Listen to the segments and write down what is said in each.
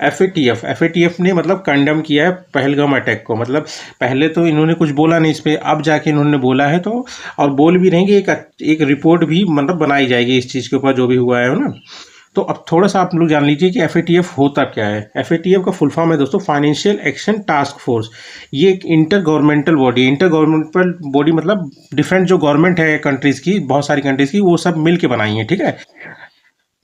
FATF ने मतलब condemn किया है पहलगाम अटैक को। मतलब पहले तो इन्होंने कुछ बोला नहीं इस पे, अब जाके इन्होंने बोला है तो, और बोल भी रहेंगे, एक रिपोर्ट भी मतलब बनाई जाएगी इस चीज़ के ऊपर जो भी हुआ है ना। तो अब थोड़ा सा आप लोग जान लीजिए कि एफएटीएफ होता क्या है। एफएटीएफ का फुल फॉर्म है दोस्तों फाइनेंशियल एक्शन टास्क फोर्स। ये एक इंटर गवर्नमेंटल बॉडी है। इंटर गवर्नमेंटल बॉडी मतलब डिफरेंट जो गवर्नमेंट है कंट्रीज़ की, बहुत सारी कंट्रीज़ की, वो सब मिल के बनाई है, ठीक है।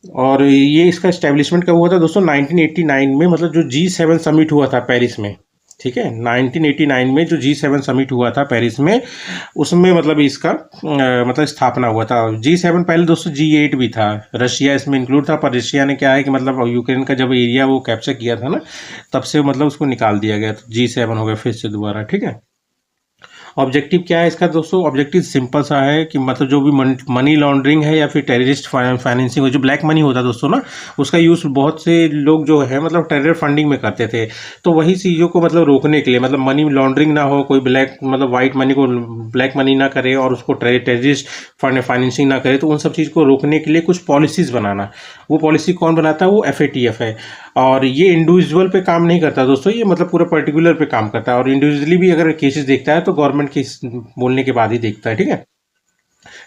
और ये इसका इस्टेब्लिशमेंट कब हुआ था दोस्तों? 1989 में, मतलब जो G7 समिट हुआ था पेरिस में, ठीक है। 1989 में जो G7 समिट हुआ था पेरिस में, उसमें मतलब इसका मतलब स्थापना हुआ था। G7 पहले दोस्तों G8 भी था, रशिया इसमें इंक्लूड था, पर रशिया ने क्या है कि मतलब यूक्रेन का जब एरिया वो कैप्चर किया था ना, तब से मतलब उसको निकाल दिया गया, तो G7 हो गया फिर से दोबारा, ठीक है। ऑब्जेक्टिव क्या है इसका दोस्तों? ऑब्जेक्टिव सिंपल सा है कि मतलब जो भी मनी लॉन्ड्रिंग है या फिर टेररिस्ट फाइनेंसिंग हो, जो ब्लैक मनी होता है दोस्तों ना, उसका यूज़ बहुत से लोग जो है मतलब टेरर फंडिंग में करते थे। तो वही चीज़ों को मतलब रोकने के लिए, मतलब मनी लॉन्ड्रिंग ना हो, कोई ब्लैक मतलब वाइट मनी को ब्लैक मनी ना करे और उसको टेररिस्ट फाइनेंसिंग ना करे, तो उन सब चीज़ को रोकने के लिए कुछ पॉलिसीज़ बनाना। वो पॉलिसी कौन बनाता है? वो एफएटीएफ है। और ये इंडिविजुअल पे काम नहीं करता दोस्तों, ये मतलब पूरा पर्टिकुलर पे काम करता है। और इंडिविजुअली भी अगर केसेस देखता है तो गवर्नमेंट के बोलने के बाद ही देखता है, ठीक है।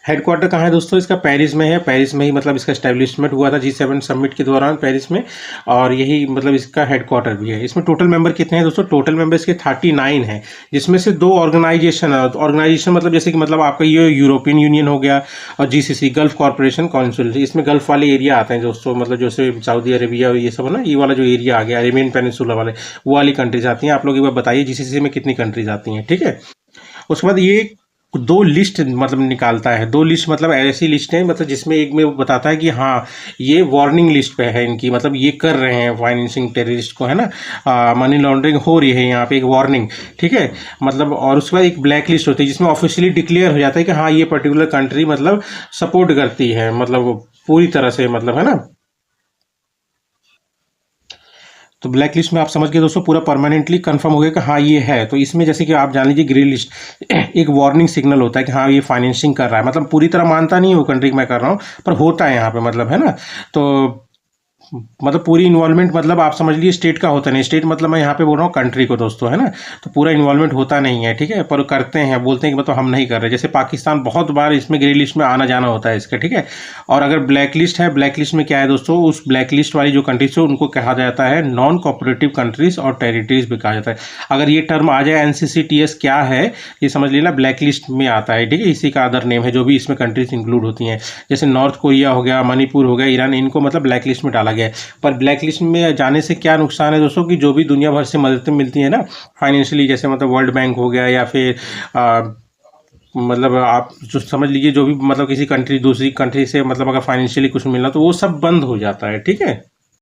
हेडक्वार्टर कहाँ है दोस्तों? इसका पेरिस में है। पेरिस में ही मतलब इसका एस्टेब्लिशमेंट हुआ था G7 समिट के दौरान पेरिस में, और यही मतलब इसका हेडक्वार्टर भी है। इसमें टोटल मेंबर कितने हैं दोस्तों? टोटल मेंबर इसके 39 हैं, जिसमें से 2 ऑर्गेनाइजेशन है। ऑर्गेनाइजेशन मतलब जैसे कि मतलब आपका ये यूरोपियन यूनियन हो गया, और GCC गल्फ कॉर्पोरेशन काउंसिल, इसमें गल्फ वाले एरिया आते हैं दोस्तों, मतलब जैसे सऊदी अरेबिया ये सब है ना, ये वाला जो एरिया आ गया, अरेबियन पेनिनसुला वाले, वो वाली कंट्रीज आती हैं। आप लोग एक बार बताइए GCC में कितनी कंट्रीज आती हैं, ठीक है। उसके बाद ये 2 लिस्ट मतलब निकालता है। 2 लिस्ट मतलब ऐसी लिस्ट है, मतलब जिसमें एक में वो बताता है कि हाँ ये वार्निंग लिस्ट पे है इनकी, मतलब ये कर रहे हैं फाइनेंसिंग टेररिस्ट को, है ना, मनी लॉन्ड्रिंग हो रही है यहाँ पे, एक वार्निंग, ठीक है। मतलब और उसके बाद एक ब्लैक लिस्ट होती है जिसमें ऑफिशियली डिक्लेयर हो जाता है कि हाँ ये पर्टिकुलर कंट्री मतलब सपोर्ट करती है, मतलब पूरी तरह से, मतलब है ना। तो ब्लैक लिस्ट में आप समझ गए दोस्तों, पूरा परमानेंटली कंफर्म हो गया कि हाँ ये है। तो इसमें जैसे कि आप जान लीजिए ग्रीन लिस्ट एक वार्निंग सिग्नल होता है कि हाँ ये फाइनेंसिंग कर रहा है, मतलब पूरी तरह मानता नहीं है वो कंट्री मैं कर रहा हूँ, पर होता है यहाँ पे, मतलब है ना। तो मतलब पूरी इन्वॉल्वमेंट मतलब आप समझ लीजिए स्टेट का होता नहीं। स्टेट मतलब मैं यहाँ पे बोल रहा हूँ कंट्री को दोस्तों, है ना। तो पूरा इन्वॉल्वमेंट होता नहीं है, ठीक है, पर करते हैं, बोलते हैं कि मतलब हम नहीं कर रहे। जैसे पाकिस्तान बहुत बार इसमें ग्रे लिस्ट में आना जाना होता है इसका, ठीक है। और अगर ब्लैक लिस्ट है, ब्लैक लिस्ट में क्या है दोस्तों, उस ब्लैक लिस्ट वाली जो कंट्रीज है उनको कहा जाता है नॉन कोऑपरेटिव कंट्रीज और टेरिटरीज भी कहा जाता है। अगर ये टर्म आ जाए NCCTS क्या है ये समझ लेना, ब्लैक लिस्ट में आता है, ठीक है। इसी का अदर नेम है जो भी इसमें कंट्रीज इंक्लूड होती हैं, जैसे नॉर्थ कोरिया हो गया, मणिपुर हो गया, ईरान, इनको मतलब ब्लैक लिस्ट में डाला गया है। पर ब्लैक लिस्ट में जाने से क्या नुकसान है दोस्तों, कि जो भी दुनिया भर से मददें मिलती है ना फाइनेंशियली, जैसे मतलब वर्ल्ड बैंक हो गया, या फिर मतलब आप जो समझ लीजिए जो भी मतलब किसी कंट्री दूसरी कंट्री से मतलब अगर फाइनेंशियली कुछ मिलना, तो वो सब बंद हो जाता है, ठीक है।